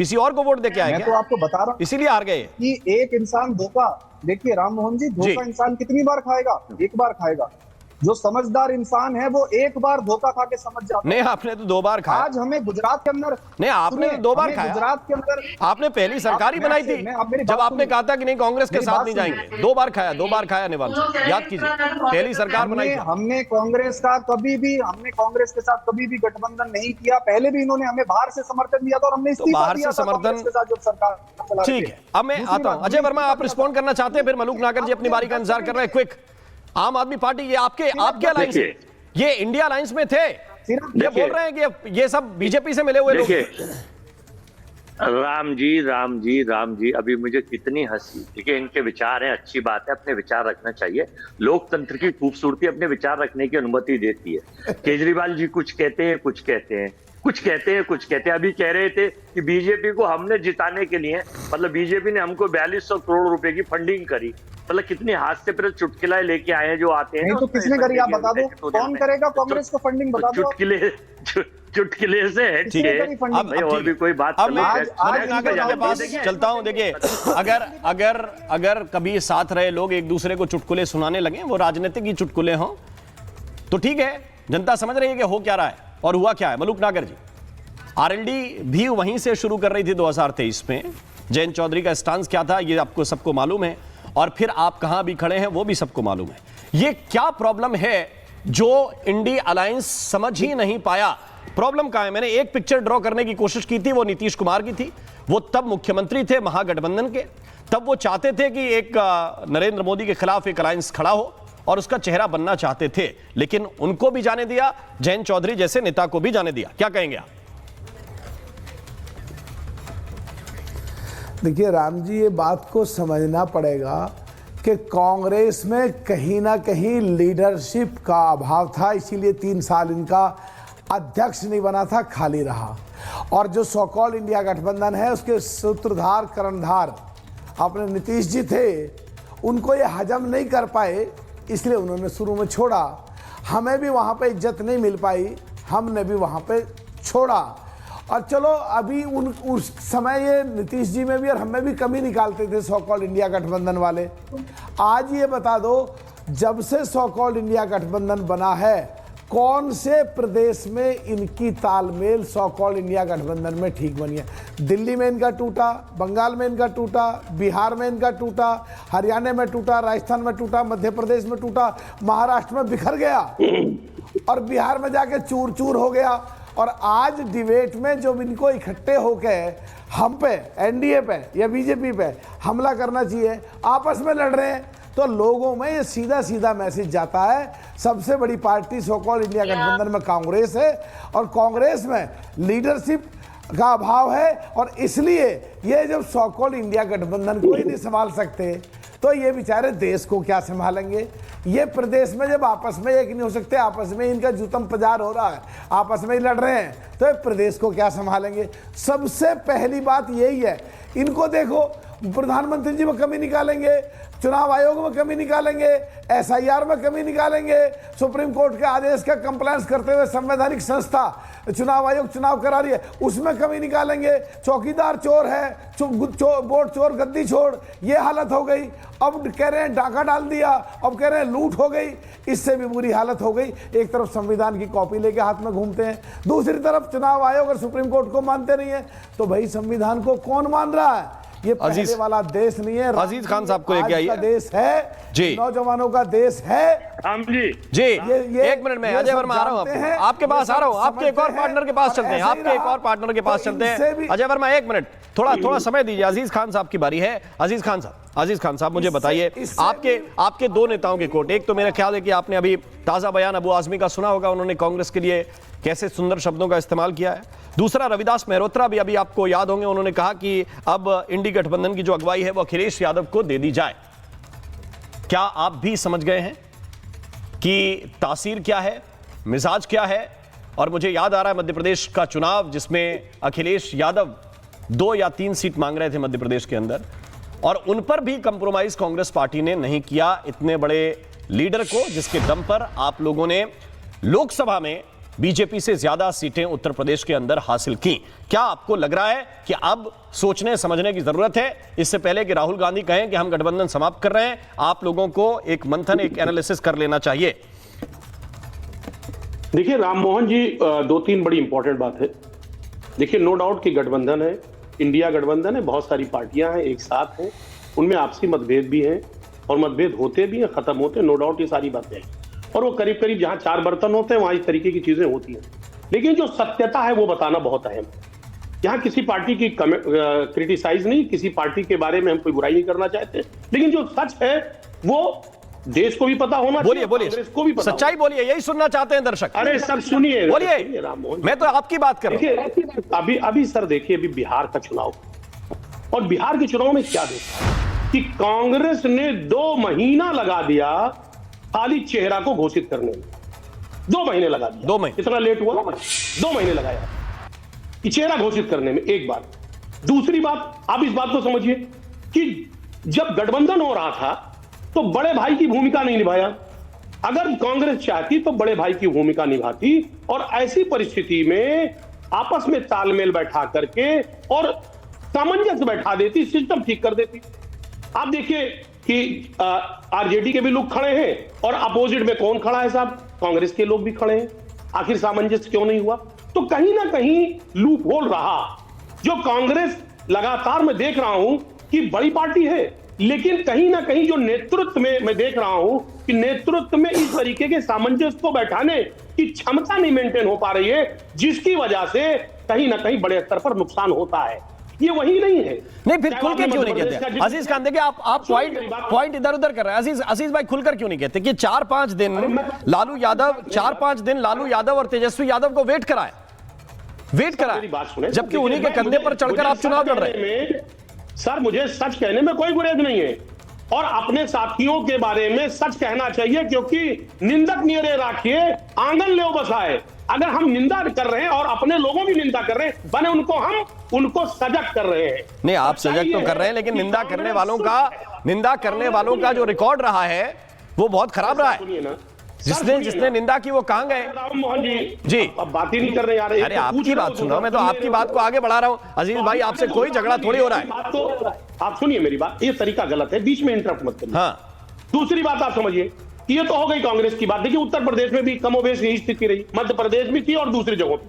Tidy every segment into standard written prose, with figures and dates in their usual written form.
किसी और को वोट दे के आए मैं क्या? तो आपको बता रहा हूँ इसीलिए हार गए कि एक इंसान धोखा, देखिए राम मोहन जी, धोखा इंसान कितनी बार खाएगा? एक बार खाएगा। जो समझदार इंसान है वो एक बार धोखा खा के समझ जाता है। नहीं, आपने तो 2 बार खाया। आज हमें गुजरात के अंदर, नहीं, आपने तो 2 बार खाया। गुजरात के अंदर आपने पहली सरकार ही बनाई थी जब आपने कहा था कि नहीं कांग्रेस के साथ नहीं जाएंगे। 2 बार खाया निवाल साहब, याद कीजिए, पहली सरकार बनाई थी। हमने कांग्रेस के साथ कभी भी गठबंधन नहीं किया। पहले भी इन्होंने हमें बाहर से समर्थन दिया था और हमने इस्तीफा दिया था कांग्रेस के साथ जब सरकार चला रहे थे। ठीक है, अब मैं आता हूं अजय वर्मा, आप रिस्पॉन्ड करना चाहते हैं? फिर मलूक नागर जी अपनी बारी का इंतजार कर रहे हैं। क्विक, आम आदमी पार्टी, ये आपके अलायंस, ये इंडिया अलायंस में थे, ये बोल रहे हैं कि ये सब बीजेपी से मिले हुए लोग। राम जी, अभी मुझे कितनी हंसी। देखिए, इनके विचार हैं, अच्छी बात है, अपने विचार रखना चाहिए। लोकतंत्र की खूबसूरती अपने विचार रखने की अनुमति देती है। केजरीवाल जी कुछ कहते हैं, कुछ कहते हैं। अभी कह रहे थे कि बीजेपी को हमने जिताने के लिए, मतलब बीजेपी ने हमको 4200 करोड़ रुपए की फंडिंग करी। मतलब कितनी हास्य पर चुटकिलाए लेके आए हैं जो आते हैं। नहीं तो किसने करी, आप बता दो, कौन करेगा कांग्रेस को फंडिंग? बता दो। चुटकिले से है। ठीक है, अब और भी कोई बात चलता हूं। देखिए, अगर कभी साथ रहे लोग एक दूसरे को चुटकुले सुनाने लगे, वो राजनीतिक ही चुटकुले हों, तो ठीक है, जनता समझ रही है कि हो क्या रहा है और हुआ क्या है। मलूक नागर जी, आरएलडी भी वहीं से शुरू कर रही थी 2023 में। जयंत चौधरी का स्टांस क्या था ये आपको सबको मालूम है, और फिर आप कहां भी खड़े हैं वो भी सबको मालूम है। ये क्या प्रॉब्लम है जो इंडी अलायंस समझ ही नहीं पाया? प्रॉब्लम कहां है? मैंने एक पिक्चर ड्रॉ करने की कोशिश की थी, वो नीतीश कुमार की थी। वो तब मुख्यमंत्री थे महागठबंधन के, तब वो चाहते थे कि एक नरेंद्र मोदी के खिलाफ एक अलायंस खड़ा हो और उसका चेहरा बनना चाहते थे, लेकिन उनको भी जाने दिया, जयंत चौधरी जैसे नेता को भी जाने दिया। क्या कहेंगे आप? देखिए राम जी, ये बात को समझना पड़ेगा कि कांग्रेस में कहीं ना कहीं लीडरशिप का अभाव था, इसीलिए 3 साल इनका अध्यक्ष नहीं बना था, खाली रहा। और जो सो कॉल्ड इंडिया गठबंधन है उसके सूत्रधार कर्णधार अपने नीतीश जी थे, उनको ये हजम नहीं कर पाए, इसलिए उन्होंने शुरू में छोड़ा। हमें भी वहाँ पे इज्जत नहीं मिल पाई, हमने भी वहाँ पे छोड़ा। और चलो अभी उस समय ये नीतीश जी में भी और हमें भी कमी निकालते थे सो कॉल्ड इंडिया गठबंधन वाले। आज ये बता दो, जब से सो कॉल्ड इंडिया गठबंधन बना है, कौन से प्रदेश में इनकी तालमेल सो कॉल्ड इंडिया गठबंधन में ठीक बनी है? दिल्ली में इनका टूटा, बंगाल में इनका टूटा, बिहार में इनका टूटा, हरियाणा में टूटा, राजस्थान में टूटा, मध्य प्रदेश में टूटा, महाराष्ट्र में बिखर गया और बिहार में जाके चूर चूर हो गया। और आज डिबेट में जो इनको इकट्ठे होके हम पे, एनडीए पे या बीजेपी पे हमला करना चाहिए, आपस में लड़ रहे हैं, तो लोगों में ये सीधा सीधा मैसेज जाता है, सबसे बड़ी पार्टी सो कॉल्ड इंडिया गठबंधन में कांग्रेस है और कांग्रेस में लीडरशिप का अभाव है। और इसलिए ये जब सो कॉल्ड इंडिया गठबंधन को ही नहीं संभाल सकते तो ये बेचारे देश को क्या संभालेंगे? ये प्रदेश में जब आपस में एक नहीं हो सकते, आपस में इनका जूतम पजार हो रहा है, आपस में ही लड़ रहे हैं, तो ये प्रदेश को क्या संभालेंगे? सबसे पहली बात यही है। इनको देखो, प्रधानमंत्री जी में कमी निकालेंगे, चुनाव आयोग में कमी निकालेंगे, एसआईआर में कमी निकालेंगे, सुप्रीम कोर्ट के आदेश का कंप्लायंस करते हुए संवैधानिक संस्था चुनाव आयोग चुनाव करा रही है, उसमें कमी निकालेंगे। चौकीदार चोर है, वोट चोर गद्दी छोड़, ये हालत हो गई। अब कह रहे हैं डाका डाल दिया, अब कह रहे हैं लूट हो गई, इससे भी बुरी हालत हो गई। एक तरफ संविधान की कॉपी लेके हाथ में घूमते हैं, दूसरी तरफ चुनाव आयोग और सुप्रीम कोर्ट को मानते नहीं है। तो भाई संविधान को कौन मान रहा है? ये पहले वाला देश नहीं है। अजीज खान साहब को लेके आइए। देश है जी, नौजवानों का देश है। राम जी एक मिनट में अजय वर्मा आ रहा हूं, आपके पास आ रहा हूं, आपके एक और पार्टनर के पास चलते हैं, अजय वर्मा 1 मिनट, थोड़ा समय दीजिए। अजीज खान साहब की बारी है। अजीज खान साहब मुझे बताइए, आपके 2 नेताओं के कोट, एक तो मेरा ख्याल है कि आपने अभी ताजा बयान अबू आजमी का सुना होगा, उन्होंने कांग्रेस के लिए कैसे सुंदर शब्दों का इस्तेमाल किया है। दूसरा, रविदास मेहरोत्रा भी अभी आपको याद होंगे, उन्होंने कहा कि अब इंडी गठबंधन की जो अगुवाई है वो अखिलेश यादव को दे दी जाए। क्या आप भी समझ गए हैं कि तासीर क्या है, मिजाज क्या है? और मुझे याद आ रहा है मध्य प्रदेश का चुनाव, जिसमें अखिलेश यादव 2 या 3 सीट मांग रहे थे मध्य प्रदेश के अंदर, और उन पर भी कंप्रोमाइज कांग्रेस पार्टी ने नहीं किया। इतने बड़े लीडर को, जिसके दम पर आप लोगों ने लोकसभा में बीजेपी से ज्यादा सीटें उत्तर प्रदेश के अंदर हासिल की। क्या आपको लग रहा है कि अब सोचने समझने की जरूरत है, इससे पहले कि राहुल गांधी कहें कि हम गठबंधन समाप्त कर रहे हैं, आप लोगों को एक मंथन, एक एनालिसिस कर लेना चाहिए? देखिए राममोहन जी, दो तीन बड़ी इंपॉर्टेंट बात है। देखिए, नो डाउट कि गठबंधन है, इंडिया गठबंधन है, बहुत सारी पार्टियां हैं, एक साथ हैं, उनमें आपसी मतभेद भी हैं और मतभेद होते भी हैं, खत्म होते हैं, नो डाउट ये सारी बातें हैं। और वो करीब करीब जहां चार बर्तन होते हैं वहां इस तरीके की चीजें होती हैं। लेकिन जो सत्यता है वो बताना बहुत अहम है। यहाँ किसी पार्टी की क्रिटिसाइज नहीं, किसी पार्टी के बारे में हम कोई बुराई नहीं करना चाहते, लेकिन जो सच है वो देश को भी पता होना चाहिए, कांग्रेस को भी पता। सच्चाई बोलिए, यही सुनना चाहते हैं दर्शक। अरे सर सुनिए, बोलिए, राममोहन, मैं तो आपकी बात कर रहा हूं। अभी सर देखिए, अभी बिहार का चुनाव, और बिहार के चुनाव में क्या देखा कि कांग्रेस ने 2 महीना लगा दिया खाली चेहरा को घोषित करने में। 2 महीने लगा दिया। 2 महीने इतना लेट हुआ, 2 महीने लगाया कि चेहरा घोषित करने में। एक बात। दूसरी बात, आप इस बात को समझिए कि जब गठबंधन हो रहा था तो बड़े भाई की भूमिका नहीं निभाया। अगर कांग्रेस चाहती तो बड़े भाई की भूमिका निभाती, और ऐसी परिस्थिति में आपस में तालमेल बैठा करके और सामंजस्य बैठा देती, सिस्टम ठीक कर देती। आप देखिए कि आरजेडी के भी लोग खड़े हैं, और अपोजिट में कौन खड़ा है साहब? कांग्रेस के लोग भी खड़े हैं। आखिर सामंजस्य क्यों नहीं हुआ? तो कहीं ना कहीं लूप होल रहा। जो कांग्रेस लगातार मैं देख रहा हूं कि बड़ी पार्टी है, लेकिन कहीं ना कहीं जो नेतृत्व में मैं देख रहा हूं कि नेतृत्व में इस तरीके के सामंजस्य को बैठाने की क्षमता नहीं मेंटेन हो पा रही है, जिसकी वजह से कहीं ना कहीं बड़े स्तर पर नुकसान होता है। ये वही नहीं है। नहीं, फिर खुल के क्यों नहीं कहते अजीज खान? देखिए, आप पॉइंट इधर उधर कर रहे हैं। अजीज भाई, खुलकर क्यों नहीं कहते कि 4-5 दिन लालू यादव और तेजस्वी यादव को वेट कराया, जबकि उन्हीं के कंधे पर चढ़कर आप चुनाव लड़ रहे हैं। सर, मुझे सच कहने में कोई गुरेज नहीं है, और अपने साथियों के बारे में सच कहना चाहिए, क्योंकि निंदक नियरे राखिए आंगन ले बसाए। अगर हम निंदा कर रहे हैं और अपने लोगों की निंदा कर रहे हैं, बने उनको सजग कर रहे हैं। नहीं, आप सजग तो कर रहे हैं, लेकिन निंदा करने वालों का जो रिकॉर्ड रहा है वो बहुत खराब रहा है। जिसने निंदा की वो कहां गए? राममोहन जी, अब बात ही नहीं कर रहे यार। अरे आपकी बात सुन रहा हूं मैं, तो आपकी बात को आगे बढ़ा रहा हूं। अजीज भाई, आपसे कोई झगड़ा थोड़ी हो रहा है। तो आप सुनिए मेरी बात, ये तरीका गलत है, बीच में इंटरप्ट मत करिए। हाँ, दूसरी बात आप समझिए, ये तो हो गई कांग्रेस की बात। देखिए, उत्तर प्रदेश में भी कमोबेश यही स्थिति रही, मध्य प्रदेश में थी और दूसरी जगहों पर।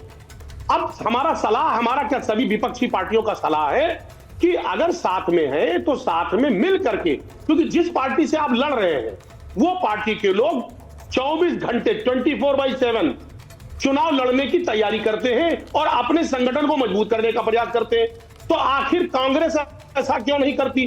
अब हमारा क्या सभी विपक्षी पार्टियों का सलाह है कि अगर साथ में है तो साथ में मिल करके, क्योंकि जिस पार्टी से आप लड़ रहे हैं वो पार्टी के लोग 24 घंटे 24/7 चुनाव लड़ने की तैयारी करते हैं और अपने संगठन को मजबूत करने का प्रयास करते हैं। तो आखिर कांग्रेस ऐसा क्यों नहीं करती?